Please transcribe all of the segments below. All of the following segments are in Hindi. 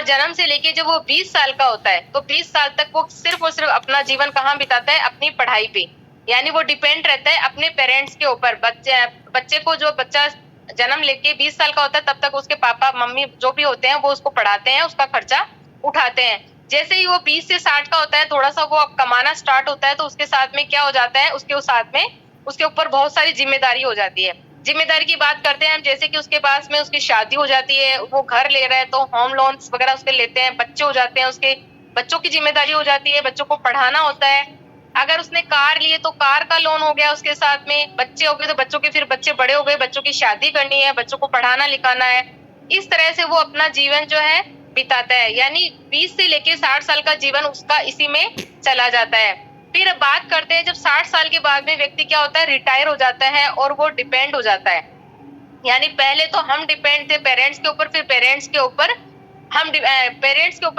और जन्म से लेके जब वो 20 साल का होता है तो 20 साल तक वो सिर्फ और सिर्फ अपना जीवन कहाँ बिताता है, अपनी पढ़ाई पे। यानी वो डिपेंड रहता है अपने पेरेंट्स के ऊपर। बच्चे को, जो बच्चा जन्म लेके 20 साल का होता है तब तक उसके पापा मम्मी जो भी होते हैं वो उसको पढ़ाते हैं, उसका खर्चा उठाते हैं। जैसे ही वो 20 से 60 का होता है, थोड़ा सा वो कमाना स्टार्ट होता है, तो उसके साथ में क्या हो जाता है, उसके साथ में उसके ऊपर बहुत सारी जिम्मेदारी हो जाती है। जिम्मेदारी की बात करते हैं हम, जैसे कि उसके पास में उसकी शादी हो जाती है, वो घर ले रहा है तो होम लोन्स वगैरह उसके लेते हैं, बच्चे हो जाते हैं, उसके बच्चों की जिम्मेदारी हो जाती है, बच्चों को पढ़ाना होता है। अगर उसने कार लिए तो कार का लोन हो गया उसके साथ में, बच्चे हो गए तो बच्चों के, फिर बच्चे बड़े हो गए, बच्चों की शादी करनी है, बच्चों को पढ़ाना लिखाना है। इस तरह से वो अपना जीवन जो है बिताता है। यानी 20 से लेके 60 साल का जीवन उसका इसी में चला जाता है। फिर बात करते हैं जब 60 साल के बाद में व्यक्ति क्या होता है, रिटायर हो जाता है और वो डिपेंड हो जाता है। यानी पहले तो हम डिपेंड थे पेरेंट्स के ऊपर, फिर पेरेंट्स के ऊपर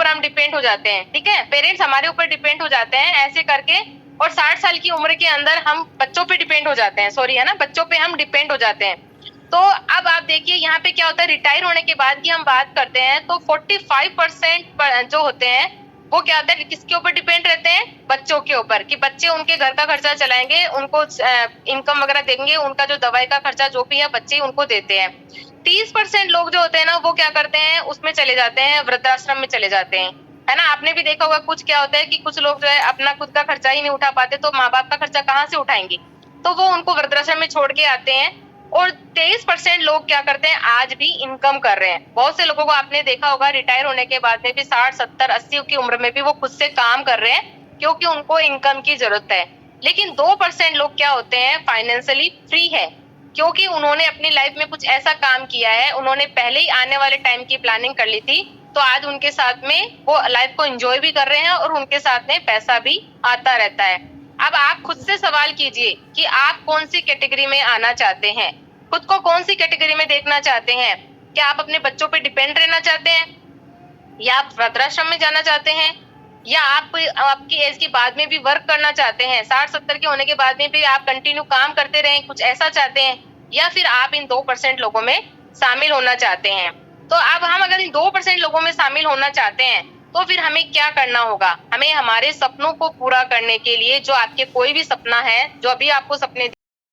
हम डिपेंड हो जाते हैं। ठीक है, पेरेंट्स हमारे ऊपर डिपेंड हो जाते हैं ऐसे करके। और 60 साल की उम्र के अंदर हम बच्चों पे डिपेंड हो जाते हैं, सॉरी है ना, बच्चों पे हम डिपेंड हो जाते हैं। तो अब आप देखिए यहाँ पे क्या होता है, रिटायर होने के बाद की हम बात करते हैं तो 45% जो होते हैं वो क्या होता है, किसके ऊपर डिपेंड रहते हैं, बच्चों के ऊपर, कि बच्चे उनके घर का खर्चा चलाएंगे, उनको इनकम वगैरह देंगे, उनका जो दवाई का खर्चा जो भी है बच्चे उनको देते हैं। 30% लोग जो होते हैं ना वो क्या करते हैं, उसमें चले जाते हैं, वृद्धाश्रम में चले जाते हैं, है ना। आपने भी देखा होगा कुछ क्या होता है कि कुछ लोग जो है अपना खुद का खर्चा ही नहीं उठा पाते, तो माँ बाप का खर्चा कहाँ से उठाएंगे, तो वो उनको वृद्धाश्रम में छोड़ के आते हैं। और 23% लोग क्या करते हैं, आज भी इनकम कर रहे हैं। बहुत से लोगों को आपने देखा होगा रिटायर होने के बाद में भी 60, 70, 80 की उम्र में भी वो खुद से काम कर रहे हैं, क्योंकि उनको इनकम की जरूरत है। लेकिन 2% लोग क्या होते हैं, फाइनेंशियली फ्री है, क्योंकि उन्होंने अपनी लाइफ में कुछ ऐसा काम किया है, उन्होंने पहले ही आने वाले टाइम की प्लानिंग कर ली थी, तो आज उनके साथ में वो लाइफ को एंजॉय भी कर रहे हैं और उनके साथ में पैसा भी आता रहता है। अब आप खुद से सवाल कीजिए कि आप कौन सी कैटेगरी में आना चाहते हैं, खुद को कौन सी कैटेगरी में देखना चाहते हैं। क्या आप अपने बच्चों पे डिपेंड रहना चाहते हैं, या आप वृद्धाश्रम में जाना चाहते हैं, या आप आपकी एज के बाद में भी वर्क करना चाहते हैं, 60-70 के होने के बाद में भी आप कंटिन्यू काम करते रहें, कुछ ऐसा चाहते हैं, या फिर आप इन 2% लोगों में शामिल होना चाहते हैं। तो अब हम अगर इन 2% लोगों में शामिल होना चाहते हैं तो फिर हमें क्या करना होगा, हमें हमारे सपनों को पूरा करने के लिए, जो आपके कोई भी सपना है, जो अभी आपको सपने